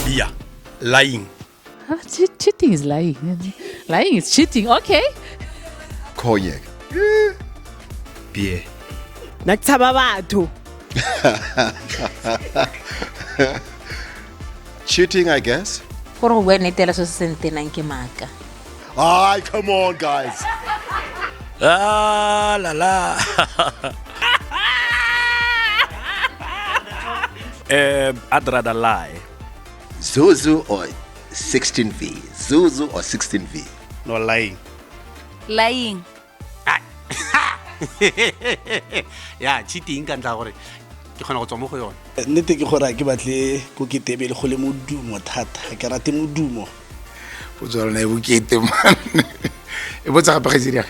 Yeah, lying. Cheating is lying. Lying is cheating. Okay. Cognac. Beer. Nakutshaba batho. Cheating, I guess. Gore go bua nnete la so se sentenang ke maaka. Ah, come on, guys. Ah, la la. I'd rather lie. Zuzu or 16V? Zuzu or 16V? No lying. Lying. Yeah, cheating ka ntla gore ke khona go tswa mo go yone. Nnete ke gore ke batle go ketebele go le modumo thata ke rate modumo o tswala na e bokete man e botsa gape ga